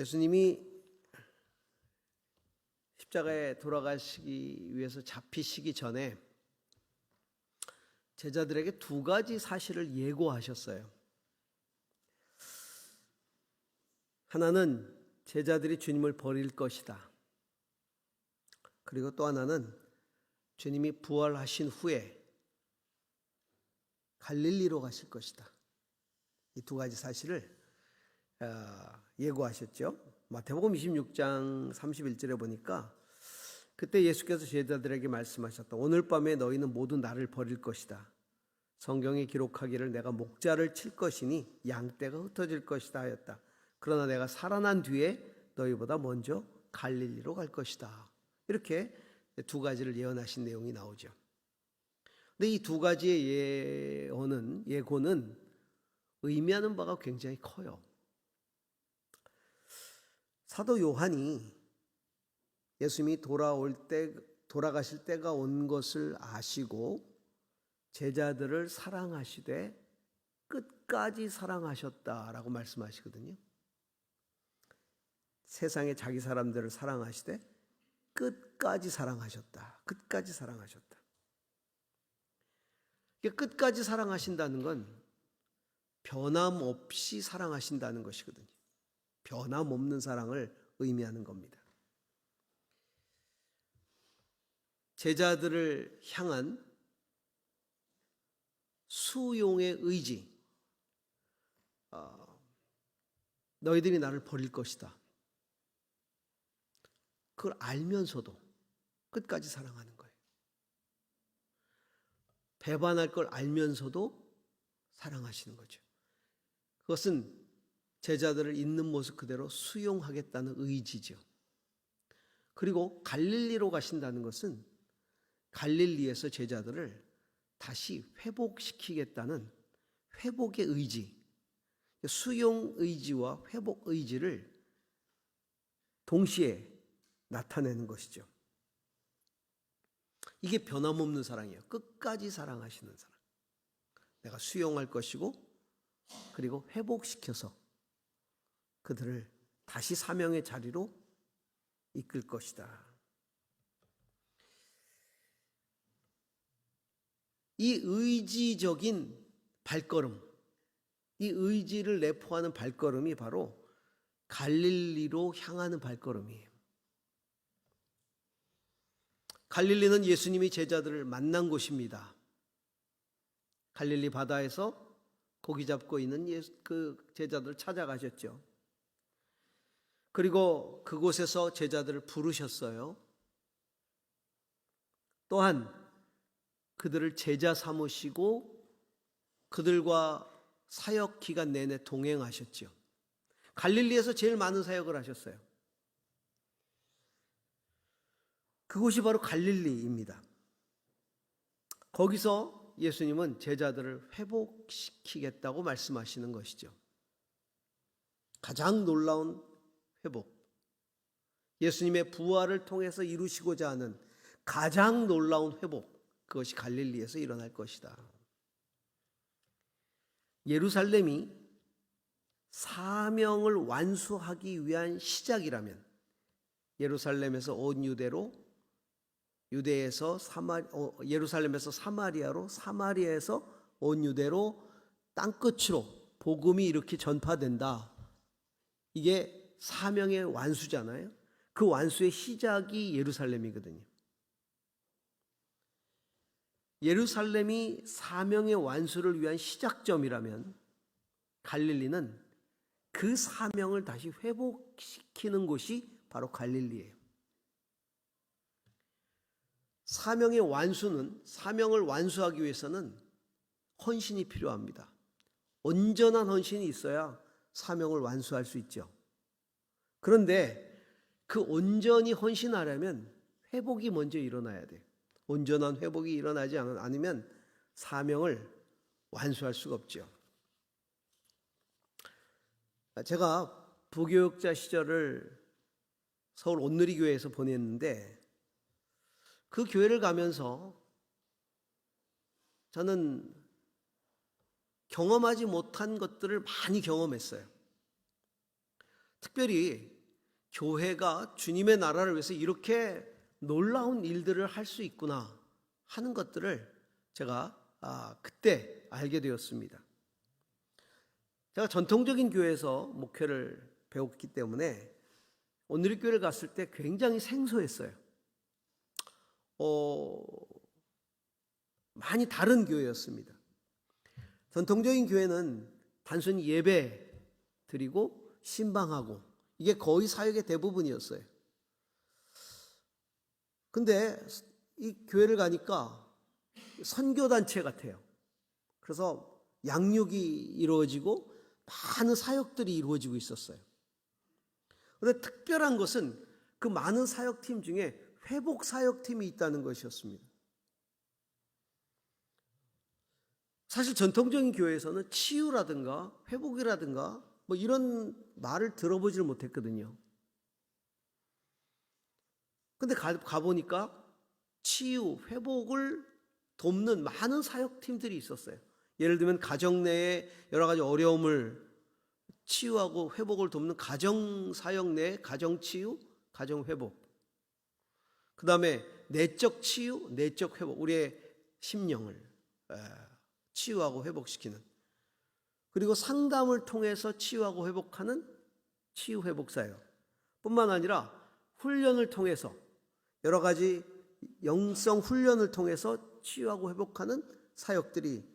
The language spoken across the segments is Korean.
예수님이 십자가에 돌아가시기 위해서 잡히시기 전에 제자들에게 두 가지 사실을 예고하셨어요. 하나는 제자들이 주님을 버릴 것이다. 그리고 또 하나는 주님이 부활하신 후에 갈릴리로 가실 것이다. 이 두 가지 사실을 예고하셨죠. 마태복음 26장 31절에 보니까 그때 예수께서 제자들에게 말씀하셨다. 오늘 밤에 너희는 모두 나를 버릴 것이다. 성경에 기록하기를 내가 목자를 칠 것이니 양떼가 흩어질 것이다 하였다. 그러나 내가 살아난 뒤에 너희보다 먼저 갈릴리로 갈 것이다. 이렇게 두 가지를 예언하신 내용이 나오죠. 근데 이 두 가지의 예고는 의미하는 바가 굉장히 커요. 사도 요한이 예수님이 돌아가실 때가 온 것을 아시고 제자들을 사랑하시되 끝까지 사랑하셨다라고 말씀하시거든요. 세상에 자기 사람들을 사랑하시되 끝까지 사랑하셨다. 끝까지 사랑하셨다. 끝까지 사랑하신다는 건 변함없이 사랑하신다는 것이거든요. 변함없는 사랑을 의미하는 겁니다. 제자들을 향한 수용의 의지, 너희들이 나를 버릴 것이다. 그걸 알면서도 끝까지 사랑하는 거예요. 배반할 걸 알면서도 사랑하시는 거죠. 그것은 제자들을 있는 모습 그대로 수용하겠다는 의지죠. 그리고 갈릴리로 가신다는 것은 갈릴리에서 제자들을 다시 회복시키겠다는 회복의 의지, 수용 의지와 회복 의지를 동시에 나타내는 것이죠. 이게 변함없는 사랑이에요. 끝까지 사랑하시는 사랑. 내가 수용할 것이고 그리고 회복시켜서 그들을 다시 사명의 자리로 이끌 것이다. 이 의지적인 발걸음, 이 의지를 내포하는 발걸음이 바로 갈릴리로 향하는 발걸음이에요. 갈릴리는 예수님이 제자들을 만난 곳입니다. 갈릴리 바다에서 고기 잡고 있는 그 제자들을 찾아가셨죠. 그리고 그곳에서 제자들을 부르셨어요. 또한 그들을 제자 삼으시고 그들과 사역 기간 내내 동행하셨죠. 갈릴리에서 제일 많은 사역을 하셨어요. 그곳이 바로 갈릴리입니다. 거기서 예수님은 제자들을 회복시키겠다고 말씀하시는 것이죠. 가장 놀라운 회복, 예수님의 부활을 통해서 이루시고자 하는 가장 놀라운 회복, 그것이 갈릴리에서 일어날 것이다. 예루살렘이 사명을 완수하기 위한 시작이라면 예루살렘에서 온 유대로, 예루살렘에서 사마리아로, 사마리아에서 온 유대로 땅끝으로 복음이 이렇게 전파된다. 이게 사명의 완수잖아요. 그 완수의 시작이 예루살렘이거든요. 예루살렘이 사명의 완수를 위한 시작점이라면 갈릴리는 그 사명을 다시 회복시키는 곳이 바로 갈릴리예요. 사명의 완수는, 사명을 완수하기 위해서는 헌신이 필요합니다. 온전한 헌신이 있어야 사명을 완수할 수 있죠. 그런데 그 온전히 헌신하려면 회복이 먼저 일어나야 돼요. 온전한 회복이 일어나지 않으면 사명을 완수할 수가 없죠. 제가 부교육자 시절을 서울 온누리교회에서 보냈는데 그 교회를 가면서 저는 경험하지 못한 것들을 많이 경험했어요. 특별히 교회가 주님의 나라를 위해서 이렇게 놀라운 일들을 할 수 있구나 하는 것들을 제가 그때 알게 되었습니다. 제가 전통적인 교회에서 목회를 배웠기 때문에 오늘의 교회를 갔을 때 굉장히 생소했어요. 많이 다른 교회였습니다. 전통적인 교회는 단순히 예배 드리고 신방하고 이게 거의 사역의 대부분이었어요. 근데 이 교회를 가니까 선교단체 같아요. 그래서 양육이 이루어지고 많은 사역들이 이루어지고 있었어요. 그런데 특별한 것은 그 많은 사역팀 중에 회복 사역팀이 있다는 것이었습니다. 사실 전통적인 교회에서는 치유라든가 회복이라든가 뭐 이런 말을 들어보지를 못했거든요. 근데 가보니까 치유, 회복을 돕는 많은 사역팀들이 있었어요. 예를 들면 가정 내에 여러 가지 어려움을 치유하고 회복을 돕는 가정 사역 내 가정 치유, 가정 회복. 그 다음에 내적 치유, 내적 회복. 우리의 심령을 치유하고 회복시키는. 그리고 상담을 통해서 치유하고 회복하는 치유 회복 사역. 뿐만 아니라 훈련을 통해서 여러 가지 영성 훈련을 통해서 치유하고 회복하는 사역들이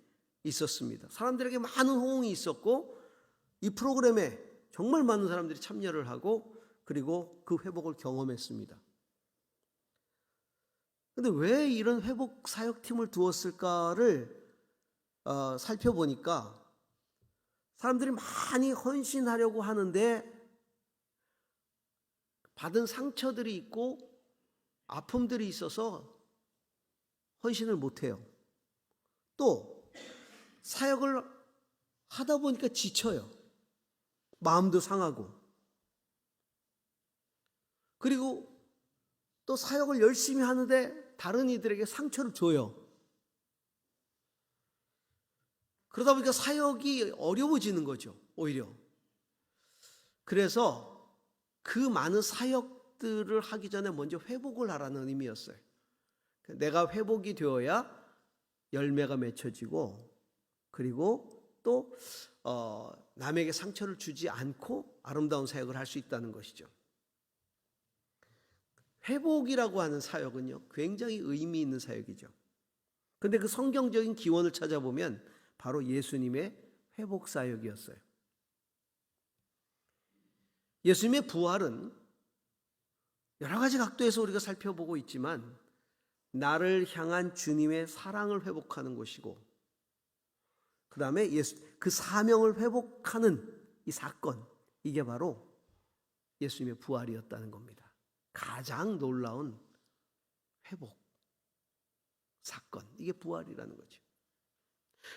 있었습니다. 사람들에게 많은 호응이 있었고 이 프로그램에 정말 많은 사람들이 참여를 하고 그리고 그 회복을 경험했습니다. 그런데 왜 이런 회복 사역팀을 두었을까를 살펴보니까 사람들이 많이 헌신하려고 하는데 받은 상처들이 있고 아픔들이 있어서 헌신을 못해요. 또 사역을 하다 보니까 지쳐요. 마음도 상하고. 그리고 또 사역을 열심히 하는데 다른 이들에게 상처를 줘요. 그러다 보니까 사역이 어려워지는 거죠, 오히려. 그래서 그 많은 사역들을 하기 전에 먼저 회복을 하라는 의미였어요. 내가 회복이 되어야 열매가 맺혀지고 그리고 또 남에게 상처를 주지 않고 아름다운 사역을 할 수 있다는 것이죠. 회복이라고 하는 사역은요, 굉장히 의미 있는 사역이죠. 그런데 그 성경적인 기원을 찾아보면 바로 예수님의 회복 사역이었어요. 예수님의 부활은 여러 가지 각도에서 우리가 살펴보고 있지만 나를 향한 주님의 사랑을 회복하는 것이고 그 다음에 그 사명을 회복하는 이 사건, 이게 바로 예수님의 부활이었다는 겁니다. 가장 놀라운 회복 사건, 이게 부활이라는 거죠.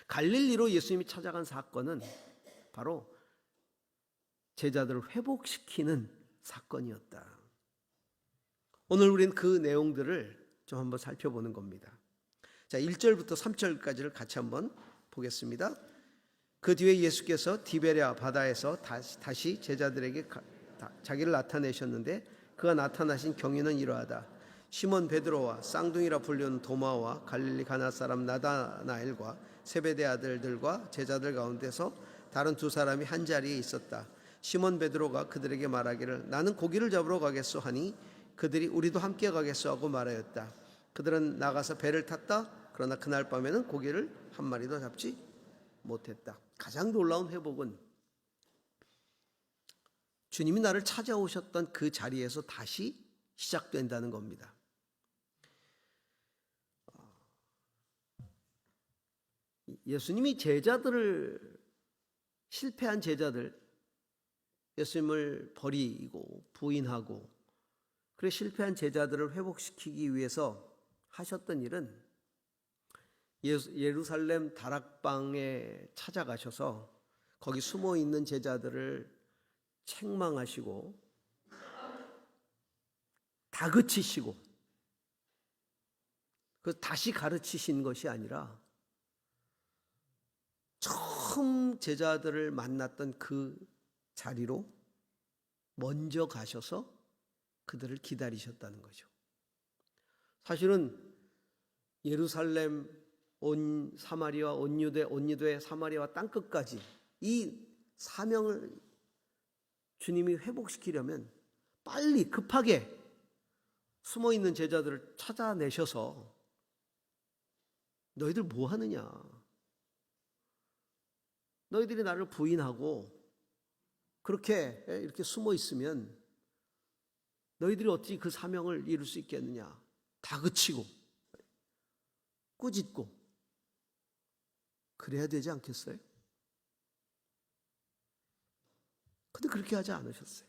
갈릴리로 예수님이 찾아간 사건은 바로 제자들을 회복시키는 사건이었다. 오늘 우리는 그 내용들을 좀 한번 살펴보는 겁니다. 자, 1절부터 3절까지를 같이 한번 보겠습니다. 그 뒤에 예수께서 디베랴 바다에서 다시 제자들에게 자기를 나타내셨는데 그가 나타나신 경위는 이러하다. 시몬 베드로와 쌍둥이라 불리는 도마와 갈릴리 가나 사람 나다나엘과 세베대 아들들과 제자들 가운데서 다른 두 사람이 한 자리에 있었다. 시몬 베드로가 그들에게 말하기를 나는 고기를 잡으러 가겠소 하니 그들이 우리도 함께 가겠소 하고 말하였다. 그들은 나가서 배를 탔다. 그러나 그날 밤에는 고기를 한 마리도 잡지 못했다. 가장 놀라운 회복은 주님이 나를 찾아오셨던 그 자리에서 다시 시작된다는 겁니다. 예수님이 실패한 제자들, 예수님을 버리고 부인하고 그래 실패한 제자들을 회복시키기 위해서 하셨던 일은 예루살렘 다락방에 찾아가셔서 거기 숨어 있는 제자들을 책망하시고 다그치시고 그 다시 가르치신 것이 아니라 처음 제자들을 만났던 그 자리로 먼저 가셔서 그들을 기다리셨다는 거죠. 사실은 예루살렘, 온 사마리아, 온 유대, 사마리아와 땅끝까지 이 사명을 주님이 회복시키려면 빨리 급하게 숨어있는 제자들을 찾아내셔서 너희들 뭐 하느냐? 너희들이 나를 부인하고 그렇게 이렇게 숨어 있으면 너희들이 어찌 그 사명을 이룰 수 있겠느냐? 다그치고 꾸짖고 그래야 되지 않겠어요? 근데 그렇게 하지 않으셨어요.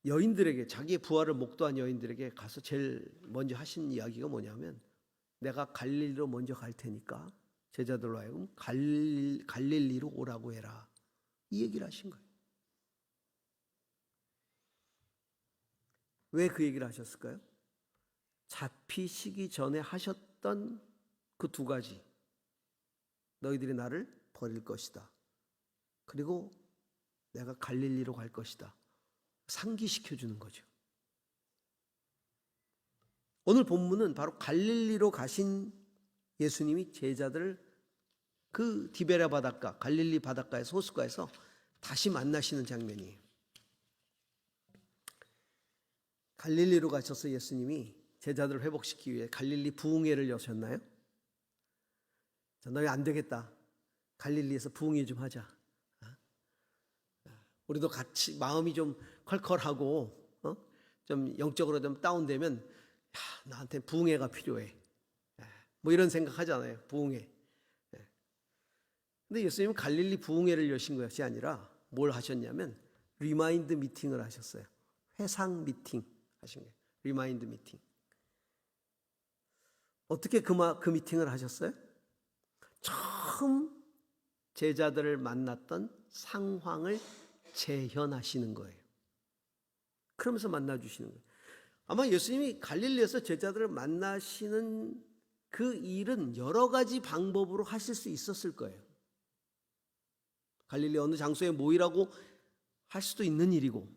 여인들에게, 자기의 부활을 목도한 여인들에게 가서 제일 먼저 하신 이야기가 뭐냐면, 내가 갈릴리로 먼저 갈 테니까 제자들로 하여금 갈릴리로 오라고 해라, 이 얘기를 하신 거예요. 왜 그 얘기를 하셨을까요? 잡히시기 전에 하셨던 그 두 가지, 너희들이 나를 버릴 것이다, 그리고 내가 갈릴리로 갈 것이다, 상기시켜주는 거죠. 오늘 본문은 바로 갈릴리로 가신 예수님이 제자들을 그 디베랴 바닷가, 갈릴리 바닷가의 호숫가에서 다시 만나시는 장면이에요. 갈릴리로 가셔서 예수님이 제자들을 회복시키기 위해 갈릴리 부흥회를 여셨나요? 너희 안 되겠다, 갈릴리에서 부흥회 좀 하자, 우리도 같이 마음이 좀 컬컬하고 좀 영적으로 좀 다운되면 나한테 부흥회가 필요해, 뭐 이런 생각하잖아요. 부흥회. 근데 예수님은 갈릴리 부흥회를 여신 것이 아니라 뭘 하셨냐면 리마인드 미팅을 하셨어요. 회상 미팅 하신 거예요. 리마인드 미팅. 어떻게 그 미팅을 하셨어요? 처음 제자들을 만났던 상황을 재현하시는 거예요. 그러면서 만나주시는 거예요. 아마 예수님이 갈릴리에서 제자들을 만나시는 그 일은 여러 가지 방법으로 하실 수 있었을 거예요. 갈릴리 어느 장소에 모이라고 할 수도 있는 일이고,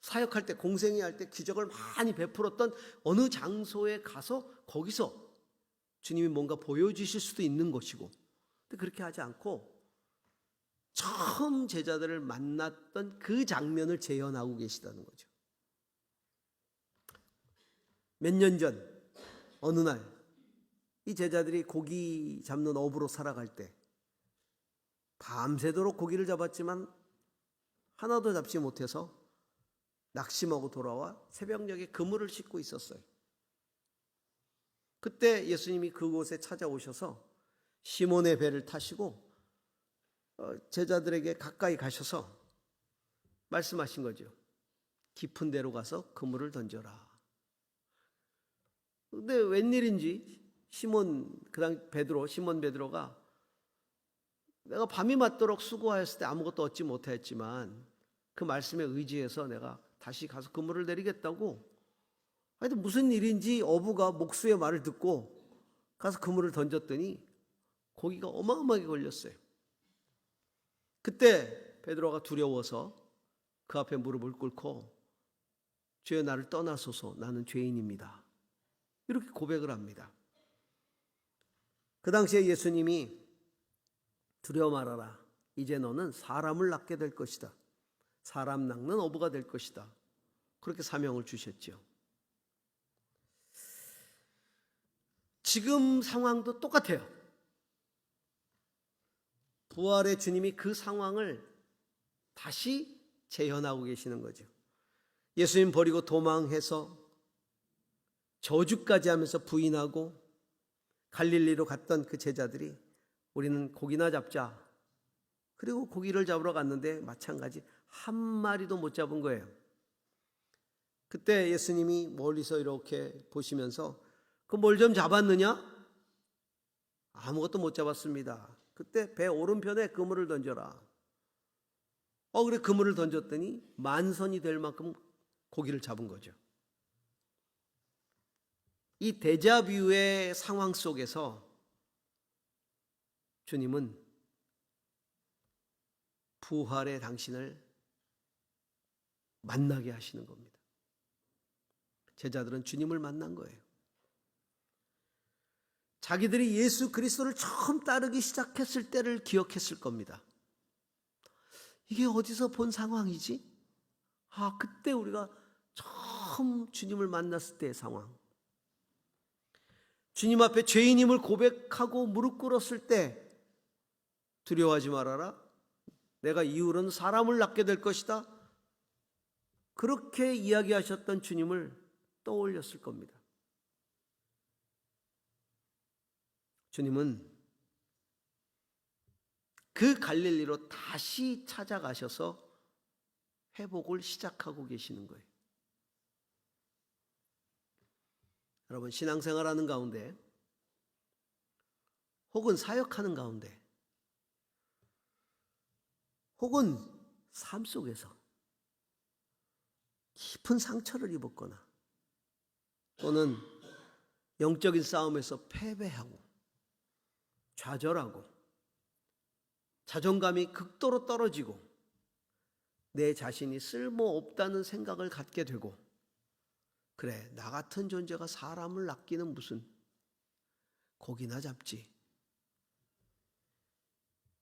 사역할 때, 공생애 할 때 기적을 많이 베풀었던 어느 장소에 가서 거기서 주님이 뭔가 보여주실 수도 있는 것이고, 근데 그렇게 하지 않고 처음 제자들을 만났던 그 장면을 재현하고 계시다는 거죠. 몇 년 전 어느 날 이 제자들이 고기 잡는 어부로 살아갈 때 밤새도록 고기를 잡았지만 하나도 잡지 못해서 낙심하고 돌아와 새벽녘에 그물을 싣고 있었어요. 그때 예수님이 그곳에 찾아오셔서 시몬의 배를 타시고 제자들에게 가까이 가셔서 말씀하신 거죠. 깊은 데로 가서 그물을 던져라. 근데 웬일인지 시몬 베드로가 내가 밤이 맞도록 수고하였을 때 아무것도 얻지 못했지만 그 말씀에 의지해서 내가 다시 가서 그물을 내리겠다고, 하여튼 무슨 일인지 어부가 목수의 말을 듣고 가서 그물을 던졌더니 고기가 어마어마하게 걸렸어요. 그때 베드로가 두려워서 그 앞에 무릎을 꿇고 주여 나를 떠나소서, 나는 죄인입니다, 이렇게 고백을 합니다. 그 당시에 예수님이 두려워 말아라, 이제 너는 사람을 낳게 될 것이다, 사람 낳는 어부가 될 것이다, 그렇게 사명을 주셨죠. 지금 상황도 똑같아요. 부활의 주님이 그 상황을 다시 재현하고 계시는 거죠. 예수님 버리고 도망해서 저주까지 하면서 부인하고 갈릴리로 갔던 그 제자들이 우리는 고기나 잡자, 그리고 고기를 잡으러 갔는데 마찬가지 한 마리도 못 잡은 거예요. 그때 예수님이 멀리서 이렇게 보시면서 그 뭘 좀 잡았느냐? 아무것도 못 잡았습니다. 그때 배 오른편에 그물을 던져라. 그래 그물을 던졌더니 만선이 될 만큼 고기를 잡은 거죠. 이 데자뷰의 상황 속에서 주님은 부활의 당신을 만나게 하시는 겁니다. 제자들은 주님을 만난 거예요. 자기들이 예수 그리스도를 처음 따르기 시작했을 때를 기억했을 겁니다. 이게 어디서 본 상황이지? 그때 우리가 처음 주님을 만났을 때의 상황. 주님 앞에 죄인임을 고백하고 무릎 꿇었을 때 두려워하지 말아라. 내가 이후로는 사람을 낳게 될 것이다. 그렇게 이야기하셨던 주님을 떠올렸을 겁니다. 주님은 그 갈릴리로 다시 찾아가셔서 회복을 시작하고 계시는 거예요. 여러분, 신앙생활하는 가운데 혹은 사역하는 가운데 혹은 삶 속에서 깊은 상처를 입었거나 또는 영적인 싸움에서 패배하고 좌절하고 자존감이 극도로 떨어지고 내 자신이 쓸모없다는 생각을 갖게 되고, 그래, 나 같은 존재가 사람을 낚기는 무슨, 고기나 잡지,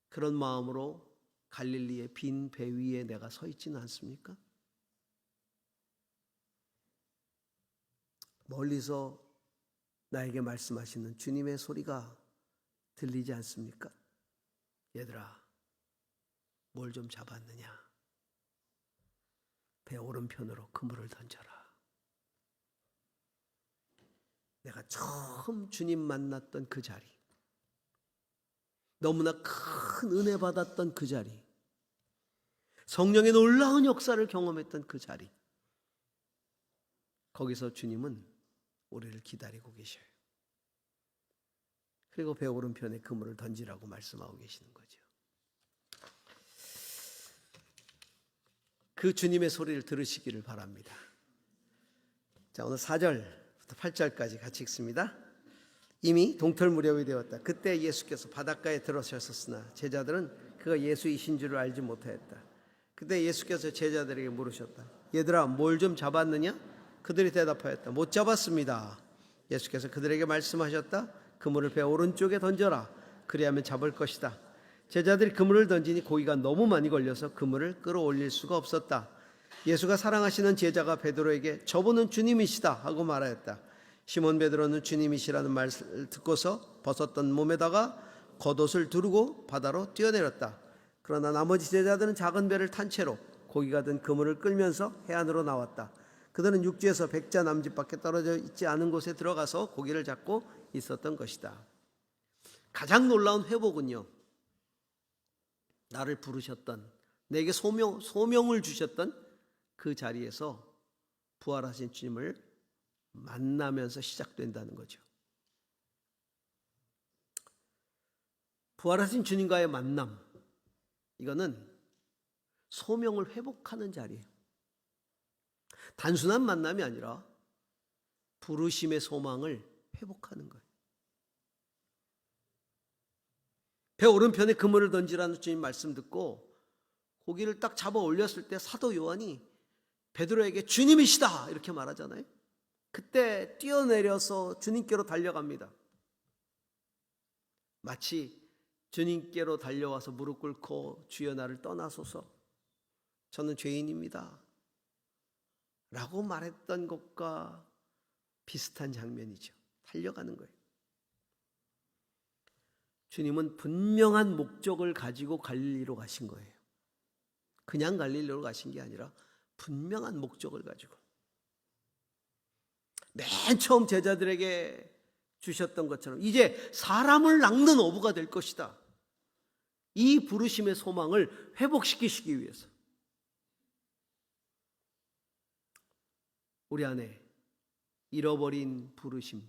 그런 마음으로 갈릴리의 빈 배 위에 내가 서 있지는 않습니까? 멀리서 나에게 말씀하시는 주님의 소리가 들리지 않습니까? 얘들아, 뭘 좀 잡았느냐? 배 오른편으로 그물을 던져라. 내가 처음 주님 만났던 그 자리, 너무나 큰 은혜 받았던 그 자리, 성령의 놀라운 역사를 경험했던 그 자리, 거기서 주님은 우리를 기다리고 계셔요. 그리고 배 오른편에 그물을 던지라고 말씀하고 계시는 거죠. 그 주님의 소리를 들으시기를 바랍니다. 자, 오늘 4절부터 8절까지 같이 읽습니다. 이미 동틀 무렵이 되었다. 그때 예수께서 바닷가에 들어서셨으나 제자들은 그가 예수이신 줄을 알지 못하였다. 그때 예수께서 제자들에게 물으셨다. 얘들아, 뭘 좀 잡았느냐? 그들이 대답하였다. 못 잡았습니다. 예수께서 그들에게 말씀하셨다. 그물을 배 오른쪽에 던져라. 그리하면 잡을 것이다. 제자들이 그물을 던지니 고기가 너무 많이 걸려서 그물을 끌어올릴 수가 없었다. 예수가 사랑하시는 제자가 베드로에게 저분은 주님이시다 하고 말하였다. 시몬 베드로는 주님이시라는 말을 듣고서 벗었던 몸에다가 겉옷을 두르고 바다로 뛰어내렸다. 그러나 나머지 제자들은 작은 배를 탄 채로 고기가 든 그물을 끌면서 해안으로 나왔다. 그들은 육지에서 100자 남짓밖에 떨어져 있지 않은 곳에 들어가서 고기를 잡고 있었던 것이다. 가장 놀라운 회복은요, 나를 부르셨던, 내게 소명을 주셨던 그 자리에서 부활하신 주님을 만나면서 시작된다는 거죠. 부활하신 주님과의 만남, 이거는 소명을 회복하는 자리예요. 단순한 만남이 아니라 부르심의 소망을 회복하는 거예요. 배 오른편에 그물을 던지라는 주님 말씀 듣고 고기를 딱 잡아 올렸을 때 사도 요한이 베드로에게 주님이시다 이렇게 말하잖아요. 그때 뛰어내려서 주님께로 달려갑니다. 마치 주님께로 달려와서 무릎 꿇고 주여 나를 떠나소서, 저는 죄인입니다 라고 말했던 것과 비슷한 장면이죠. 달려가는 거예요. 주님은 분명한 목적을 가지고 갈릴리로 가신 거예요. 그냥 갈릴리로 가신 게 아니라 분명한 목적을 가지고, 맨 처음 제자들에게 주셨던 것처럼 이제 사람을 낚는 어부가 될 것이다. 이 부르심의 소망을 회복시키시기 위해서 우리 안에 잃어버린 부르심,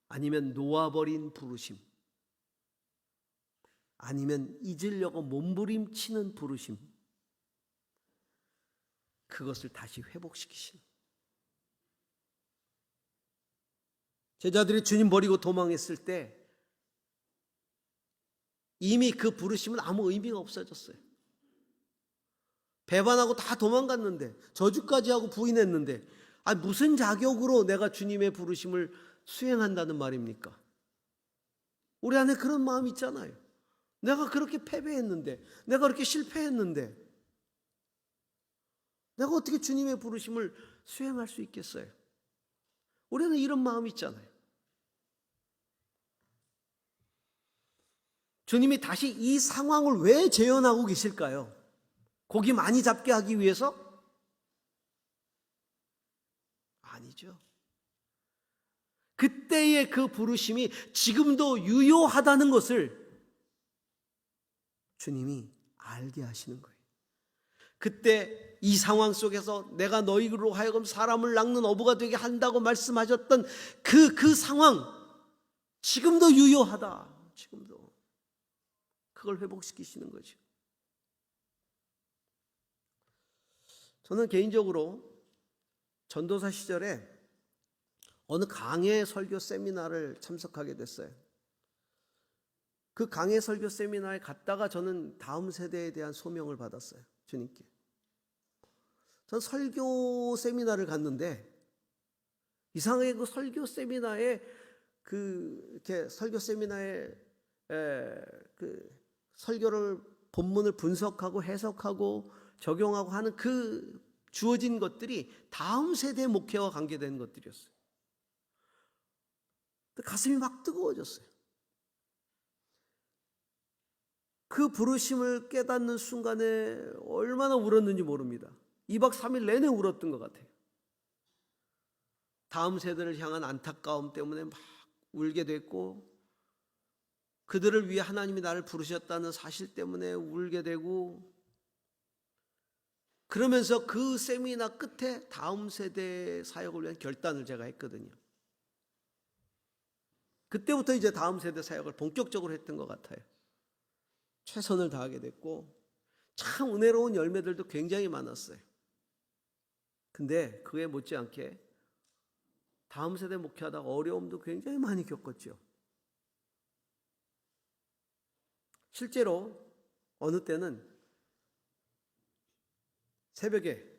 아니면 놓아버린 부르심, 아니면 잊으려고 몸부림치는 부르심, 그것을 다시 회복시키시는, 제자들이 주님 버리고 도망했을 때 이미 그 부르심은 아무 의미가 없어졌어요. 배반하고 다 도망갔는데, 저주까지 하고 부인했는데, 무슨 자격으로 내가 주님의 부르심을 수행한다는 말입니까? 우리 안에 그런 마음이 있잖아요. 내가 그렇게 패배했는데, 내가 그렇게 실패했는데, 내가 어떻게 주님의 부르심을 수행할 수 있겠어요? 우리는 이런 마음이 있잖아요. 주님이 다시 이 상황을 왜 재현하고 계실까요? 고기 많이 잡게 하기 위해서? 아니죠. 그때의 그 부르심이 지금도 유효하다는 것을 주님이 알게 하시는 거예요. 그때 이 상황 속에서 내가 너희로 하여금 사람을 낚는 어부가 되게 한다고 말씀하셨던 그 상황, 지금도 유효하다. 지금도. 그걸 회복시키시는 거죠. 저는 개인적으로 전도사 시절에 어느 강해 설교 세미나를 참석하게 됐어요. 그 강해 설교 세미나에 갔다가 저는 다음 세대에 대한 소명을 받았어요. 주님께. 전 설교 세미나를 갔는데 이상하게 그 설교 세미나에 이렇게 설교 세미나에 그 설교를 본문을 분석하고 해석하고 적용하고 하는 그 주어진 것들이 다음 세대 목회와 관계된 것들이었어요. 가슴이 막 뜨거워졌어요. 그 부르심을 깨닫는 순간에 얼마나 울었는지 모릅니다. 2박 3일 내내 울었던 것 같아요. 다음 세대를 향한 안타까움 때문에 막 울게 됐고, 그들을 위해 하나님이 나를 부르셨다는 사실 때문에 울게 되고, 그러면서 그 세미나 끝에 다음 세대 사역을 위한 결단을 제가 했거든요. 그때부터 이제 다음 세대 사역을 본격적으로 했던 것 같아요. 최선을 다하게 됐고 참 은혜로운 열매들도 굉장히 많았어요. 근데 그에 못지않게 다음 세대 목회하다가 어려움도 굉장히 많이 겪었죠. 실제로 어느 때는 새벽에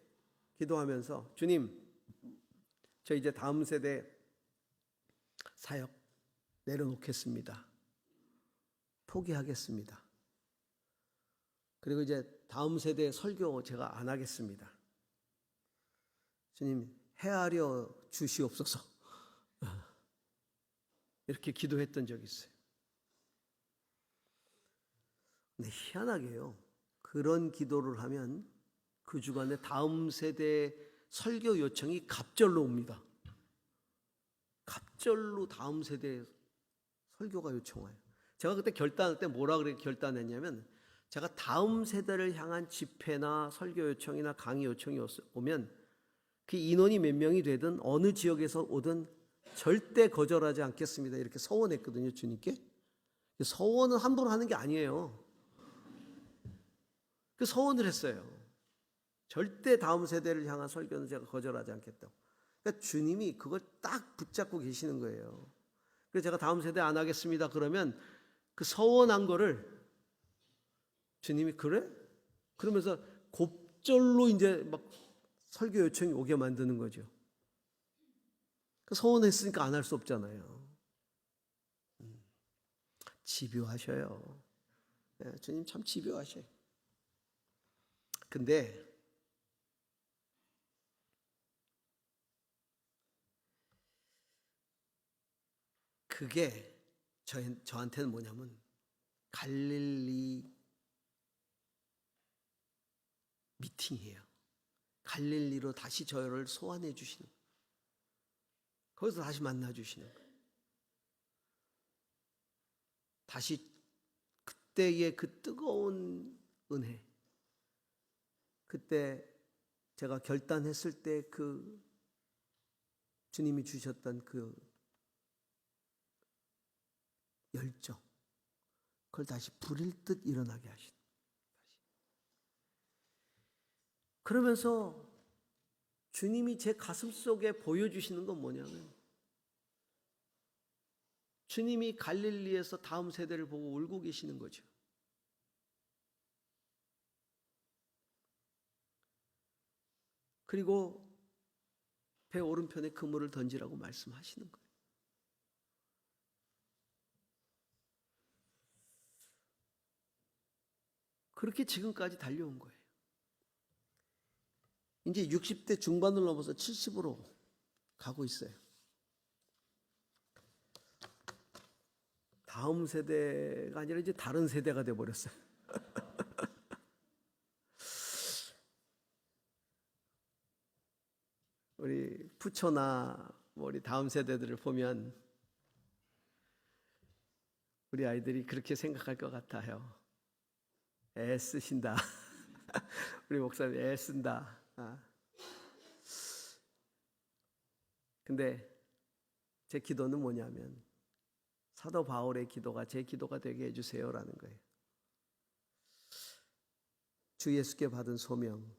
기도하면서 주님, 저 이제 다음 세대 사역 내려놓겠습니다. 포기하겠습니다. 그리고 이제 다음 세대 설교 제가 안 하겠습니다. 주님, 헤아려 주시옵소서. 이렇게 기도했던 적이 있어요. 근데 희한하게요, 그런 기도를 하면 그 주간에 다음 세대 설교 요청이 갑절로 옵니다. 갑절로 다음 세대 설교가 요청와요. 제가 그때 결단할 때 뭐라 그렇게 결단했냐면, 제가 다음 세대를 향한 집회나 설교 요청이나 강의 요청이 오면 그 인원이 몇 명이 되든 어느 지역에서 오든 절대 거절하지 않겠습니다. 이렇게 서원했거든요, 주님께. 서원은 함부로 하는 게 아니에요. 그 서원을 했어요. 절대 다음 세대를 향한 설교는 제가 거절하지 않겠다고. 그러니까 주님이 그걸 딱 붙잡고 계시는 거예요. 그래서 제가 다음 세대 안 하겠습니다 그러면 그 서원한 거를 주님이 그래? 그러면서 곱절로 이제 막 설교 요청이 오게 만드는 거죠. 그 서원했으니까 안 할 수 없잖아요. 집요하셔요. 네, 주님 참 집요하셔요. 근데 그게 저한테는 뭐냐면 갈릴리 미팅이에요. 갈릴리로 다시 저를 소환해 주시는 거예요. 거기서 다시 만나 주시는 거예요. 다시 그때의 그 뜨거운 은혜, 그때 제가 결단했을 때 그 주님이 주셨던 그 열정, 그걸 다시 불일 듯 일어나게 하시는. 그러면서 주님이 제 가슴 속에 보여주시는 건 뭐냐면, 주님이 갈릴리에서 다음 세대를 보고 울고 계시는 거죠. 그리고 배 오른편에 그물을 던지라고 말씀하시는 거예요. 그렇게 지금까지 달려온 거예요. 이제 60대 중반을 넘어서 70으로 가고 있어요. 다음 세대가 아니라 이제 다른 세대가 돼버렸어요. 우리 부처나 우리 다음 세대들을 보면 우리 아이들이 그렇게 생각할 것 같아요. 애쓰신다. 우리 목사님 애쓴다. 근데 제 기도는 뭐냐면 사도 바울의 기도가 제 기도가 되게 해주세요라는 거예요. 주 예수께 받은 소명,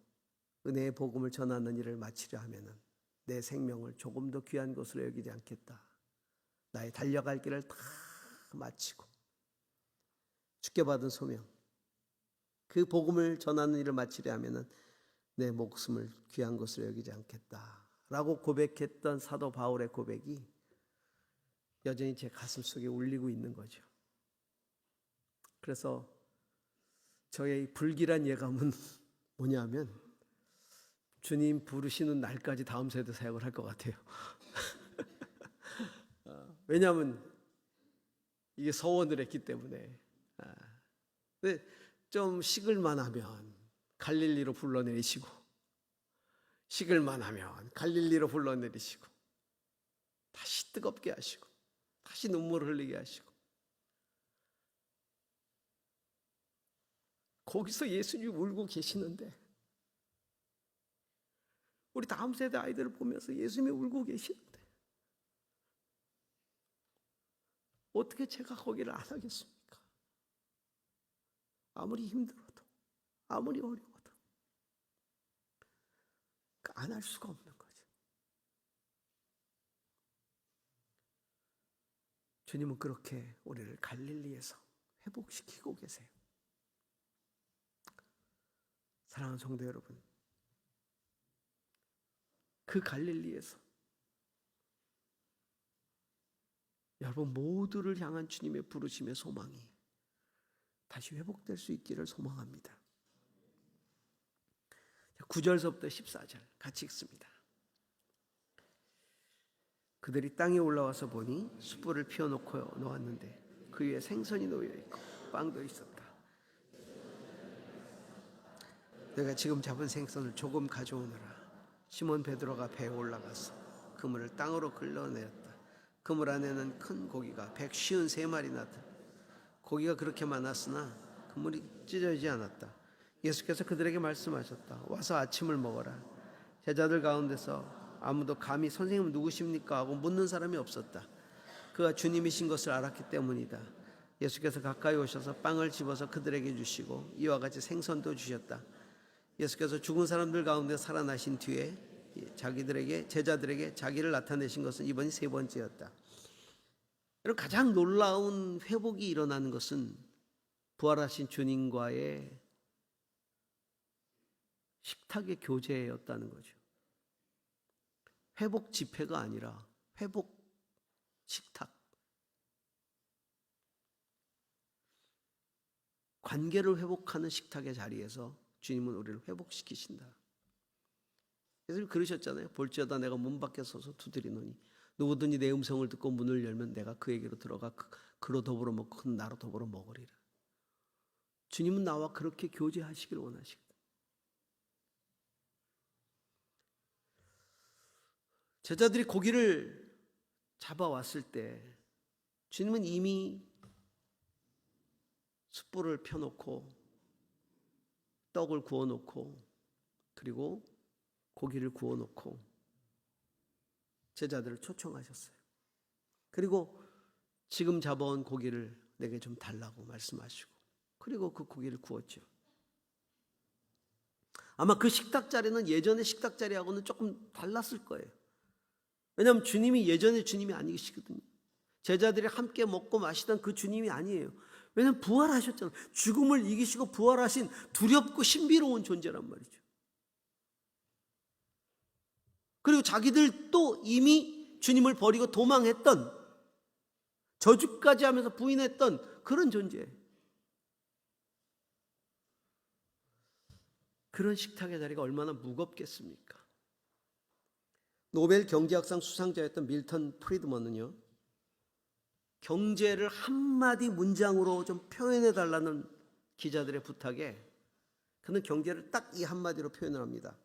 은혜의 복음을 전하는 일을 마치려 하면은 내 생명을 조금 더 귀한 것으로 여기지 않겠다. 나의 달려갈 길을 다 마치고 주께 받은 소명, 그 복음을 전하는 일을 마치려 하면은 내 목숨을 귀한 것으로 여기지 않겠다라고 고백했던 사도 바울의 고백이 여전히 제 가슴 속에 울리고 있는 거죠. 그래서 저의 불길한 예감은 뭐냐면 주님 부르시는 날까지 다음 세대 사역을 할 것 같아요. 왜냐하면 이게 서원을 했기 때문에. 근데 좀 식을만 하면 갈릴리로 불러내리시고, 식을만 하면 갈릴리로 불러내리시고, 다시 뜨겁게 하시고, 다시 눈물을 흘리게 하시고, 거기서 예수님이 울고 계시는데 우리 다음 세대 아이들을 보면서 예수님이 울고 계시는데 어떻게 제가 거기를 안 하겠습니까? 아무리 힘들어도, 아무리 어려워도 안 할 수가 없는 거죠. 주님은 그렇게 우리를 갈릴리에서 회복시키고 계세요. 사랑하는 성도 여러분, 그 갈릴리에서 여러분 모두를 향한 주님의 부르심의 소망이 다시 회복될 수 있기를 소망합니다. 9절서부터 14절 같이 읽습니다. 그들이 땅에 올라와서 보니 숯불을 피워놓고 놓았는데 그 위에 생선이 놓여있고 빵도 있었다. 내가 지금 잡은 생선을 조금 가져오느라 시몬 베드로가 배에 올라가서 그물을 땅으로 끌어내렸다. 그물 안에는 큰 고기가 153마리나 들. 고기가 그렇게 많았으나 그물이 찢어지지 않았다. 예수께서 그들에게 말씀하셨다. 와서 아침을 먹어라. 제자들 가운데서 아무도 감히 선생님 누구십니까? 하고 묻는 사람이 없었다. 그가 주님이신 것을 알았기 때문이다. 예수께서 가까이 오셔서 빵을 집어서 그들에게 주시고 이와 같이 생선도 주셨다. 예수께서 죽은 사람들 가운데 살아나신 뒤에 제자들에게 자기를 나타내신 것은 이번이 세 번째였다. 여러분, 가장 놀라운 회복이 일어나는 것은 부활하신 주님과의 식탁의 교제였다는 거죠. 회복 집회가 아니라 회복 식탁. 관계를 회복하는 식탁의 자리에서 주님은 우리를 회복시키신다. 예수님 그러셨잖아요. 볼지어다 내가 문 밖에 서서 두드리노니 누구든지 내 음성을 듣고 문을 열면 내가 그에게로 들어가 그로 더불어 먹고 그는 나로 더불어 먹으리라. 주님은 나와 그렇게 교제하시길 원하시거든요. 제자들이 고기를 잡아왔을 때 주님은 이미 숯불을 펴놓고 떡을 구워놓고 그리고 고기를 구워놓고 제자들을 초청하셨어요. 그리고 지금 잡아온 고기를 내게 좀 달라고 말씀하시고 그리고 그 고기를 구웠죠. 아마 그 식탁 자리는 예전의 식탁 자리하고는 조금 달랐을 거예요. 왜냐하면 주님이 예전의 주님이 아니시거든요. 제자들이 함께 먹고 마시던 그 주님이 아니에요. 왜냐하면 부활하셨잖아요. 죽음을 이기시고 부활하신 두렵고 신비로운 존재란 말이죠. 그리고 자기들도 이미 주님을 버리고 도망했던, 저주까지 하면서 부인했던 그런 존재예요. 그런 식탁의 자리가 얼마나 무겁겠습니까? 노벨 경제학상 수상자였던 밀턴 프리드먼은요, 경제를 한마디 문장으로 좀 표현해 달라는 기자들의 부탁에 그는 경제를 딱 이 한마디로 표현을 합니다.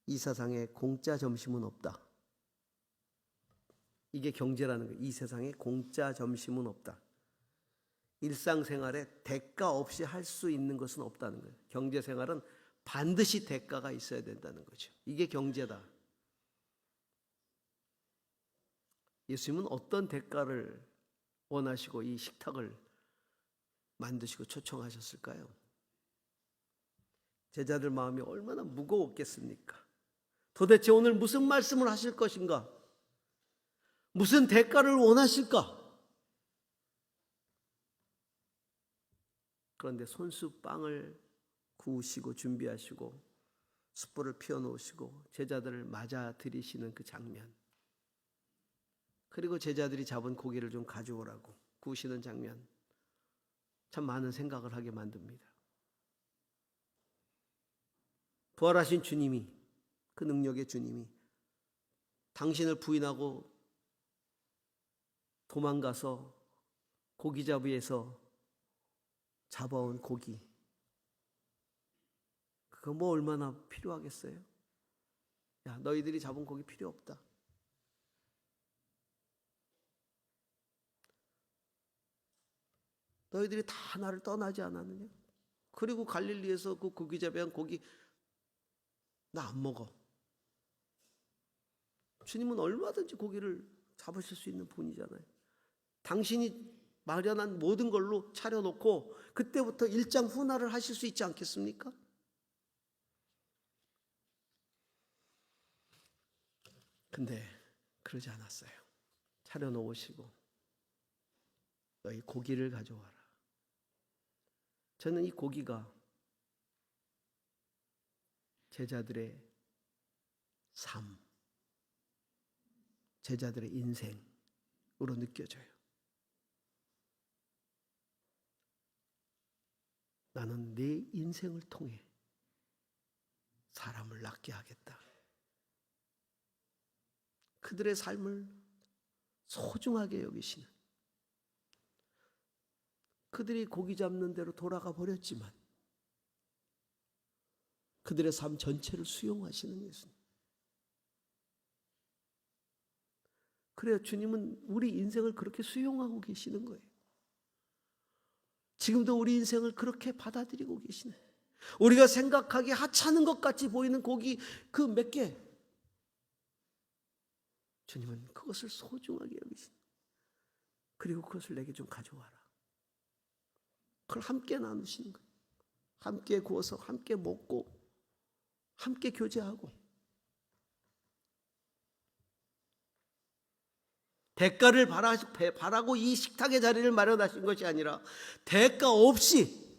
이 세상에 공짜 점심은 없다. 이게 경제라는 거예요. 이 세상에 공짜 점심은 없다. 일상생활에 대가 없이 할 수 있는 것은 없다는 거예요. 경제생활은 반드시 대가가 있어야 된다는 거죠. 이게 경제다. 예수님은 어떤 대가를 원하시고 이 식탁을 만드시고 초청하셨을까요? 제자들 마음이 얼마나 무거웠겠습니까? 도대체 오늘 무슨 말씀을 하실 것인가? 무슨 대가를 원하실까? 그런데 손수 빵을 구우시고 준비하시고 숯불을 피워놓으시고 제자들을 맞아 들이시는 그 장면, 그리고 제자들이 잡은 고기를 좀 가져오라고 구우시는 장면, 참 많은 생각을 하게 만듭니다. 부활하신 주님이, 그 능력의 주님이 당신을 부인하고 도망가서 고기잡이에서 잡아온 고기, 그거 뭐 얼마나 필요하겠어요? 야, 너희들이 잡은 고기 필요 없다. 너희들이 다 나를 떠나지 않았느냐? 그리고 갈릴리에서 그 고기잡이한 고기 나 안 먹어. 주님은 얼마든지 고기를 잡으실 수 있는 분이잖아요. 당신이 마련한 모든 걸로 차려놓고 그때부터 일장 후나를 하실 수 있지 않겠습니까? 근데 그러지 않았어요. 차려놓으시고 너희 고기를 가져와라. 저는 이 고기가 제자들의 삶, 제자들의 인생으로 느껴져요. 나는 내 인생을 통해 사람을 낫게 하겠다. 그들의 삶을 소중하게 여기시는, 그들이 고기 잡는 대로 돌아가 버렸지만 그들의 삶 전체를 수용하시는 예수님. 그래요. 주님은 우리 인생을 그렇게 수용하고 계시는 거예요. 지금도 우리 인생을 그렇게 받아들이고 계시네. 우리가 생각하기에 하찮은 것 같이 보이는 고기 그 몇 개, 주님은 그것을 소중하게 여기시네. 그리고 그것을 내게 좀 가져와라. 그걸 함께 나누시는 거예요. 함께 구워서 함께 먹고 함께 교제하고. 대가를 바라고 이 식탁의 자리를 마련하신 것이 아니라 대가 없이,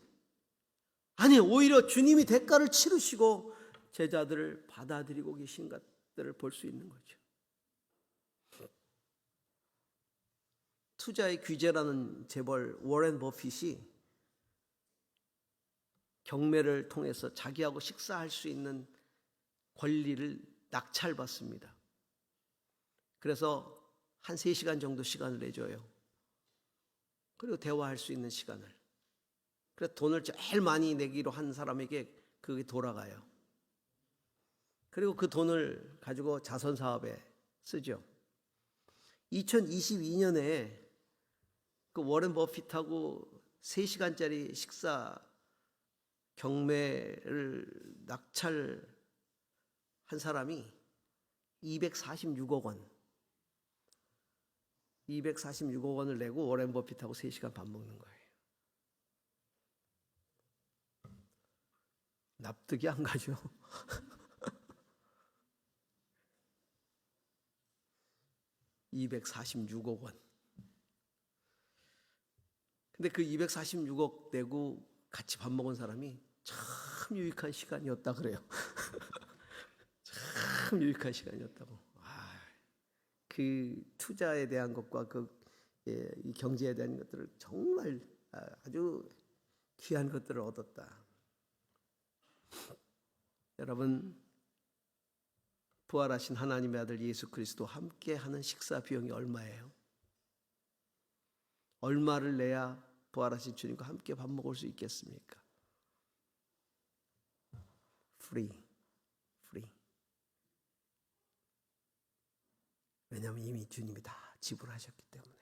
아니 오히려 주님이 대가를 치르시고 제자들을 받아들이고 계신 것들을 볼 수 있는 거죠. 투자의 귀재라는 재벌 워렌 버핏이 경매를 통해서 자기하고 식사할 수 있는 권리를 낙찰받습니다. 그래서 한 3시간 정도 시간을 내줘요. 그리고 대화할 수 있는 시간을. 그래서 돈을 제일 많이 내기로 한 사람에게 그게 돌아가요. 그리고 그 돈을 가지고 자선사업에 쓰죠. 2022년에 그 워렌 버핏하고 3시간짜리 식사 경매를 낙찰한 사람이 246억 원. 246억 원을 내고 워렌 버핏하고 3시간 밥 먹는 거예요. 납득이 안 가죠. (246억 원). 근데 그 246억 내고 같이 밥 먹은 사람이 참 유익한 시간이었다 그래요. 참 유익한 시간이었다고. 그 투자에 대한 것과 이 경제에 대한 것들을 정말 아주 귀한 것들을 얻었다. 여러분, 부활하신 하나님의 아들 예수 그리스도 함께 하는 식사 비용이 얼마예요? 얼마를 내야 부활하신 주님과 함께 밥 먹을 수 있겠습니까? free. 왜냐하면 이미 주님이 다 지불하셨기 때문에.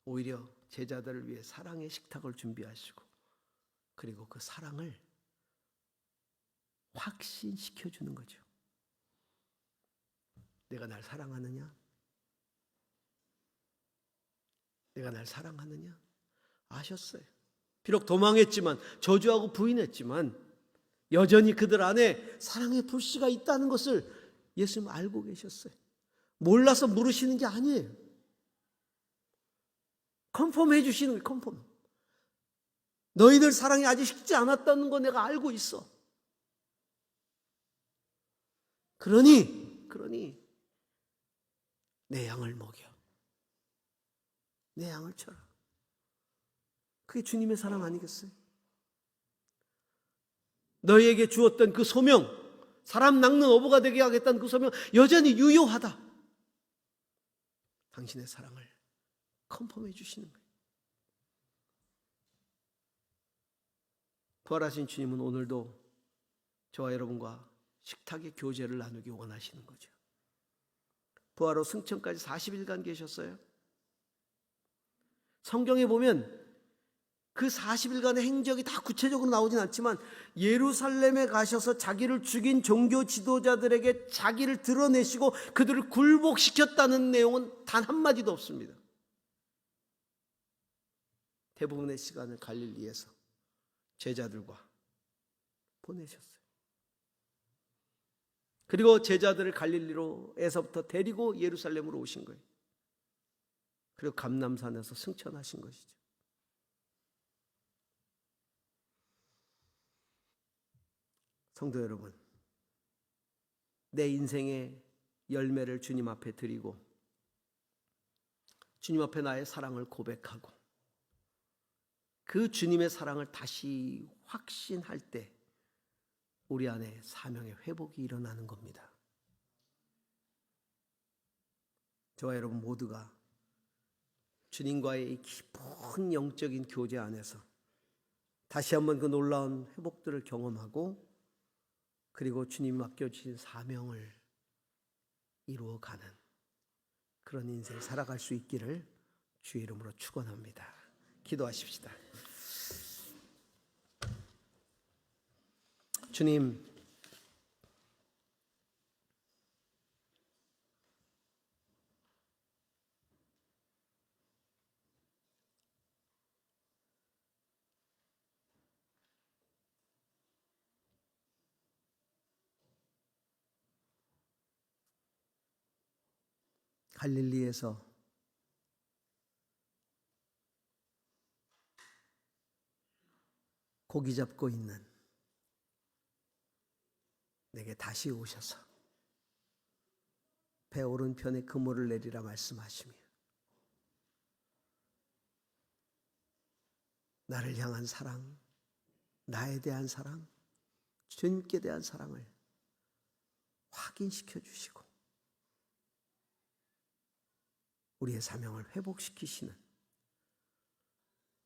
오히려 제자들을 위해 사랑의 식탁을 준비하시고, 그리고 그 사랑을 확신시켜 주는 거죠. 내가 날 사랑하느냐? 내가 날 사랑하느냐? 아셨어요. 비록 도망했지만, 저주하고 부인했지만 여전히 그들 안에 사랑의 불씨가 있다는 것을 예수님 알고 계셨어요. 몰라서 물으시는 게 아니에요. 컨펌해 주시는 거예요. 컨펌. 너희들 사랑이 아직 식지 않았다는 거 내가 알고 있어. 그러니 내 양을 먹여. 내 양을 쳐라. 그게 주님의 사랑 아니겠어요? 너희에게 주었던 그 소명, 사람 낚는 어부가 되게 하겠다는 그 소명 여전히 유효하다. 당신의 사랑을 컨펌해 주시는 거예요. 부활하신 주님은 오늘도 저와 여러분과 식탁의 교제를 나누기 원하시는 거죠. 부활 후 승천까지 40일간 계셨어요. 성경에 보면 그 40일간의 행적이 다 구체적으로 나오진 않지만 예루살렘에 가셔서 자기를 죽인 종교 지도자들에게 자기를 드러내시고 그들을 굴복시켰다는 내용은 단 한마디도 없습니다. 대부분의 시간을 갈릴리에서 제자들과 보내셨어요. 그리고 제자들을 갈릴리로에서부터 데리고 예루살렘으로 오신 거예요. 그리고 감람산에서 승천하신 것이죠. 성도 여러분, 내 인생의 열매를 주님 앞에 드리고 주님 앞에 나의 사랑을 고백하고 그 주님의 사랑을 다시 확신할 때 우리 안에 사명의 회복이 일어나는 겁니다. 저와 여러분 모두가 주님과의 이 깊은 영적인 교제 안에서 다시 한번 그 놀라운 회복들을 경험하고 그리고 주님이 맡겨주신 사명을 이루어가는 그런 인생 살아갈 수 있기를 주의 이름으로 축원합니다. 기도하십시다. 주님, 갈릴리에서 고기 잡고 있는 내게 다시 오셔서 배 오른편에 그물을 내리라 말씀하시며 나를 향한 사랑, 나에 대한 사랑, 주님께 대한 사랑을 확인시켜 주시고 우리의 사명을 회복시키시는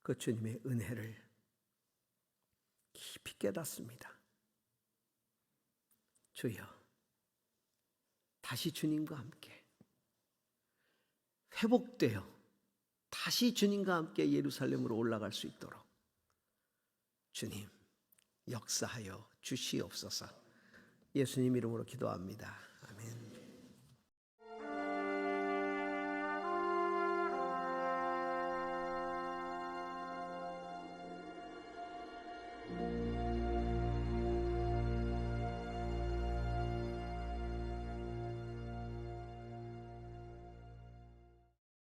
그 주님의 은혜를 깊이 깨닫습니다. 주여, 다시 주님과 함께 회복되어 다시 주님과 함께 예루살렘으로 올라갈 수 있도록 주님 역사하여 주시옵소서. 예수님 이름으로 기도합니다. 아멘.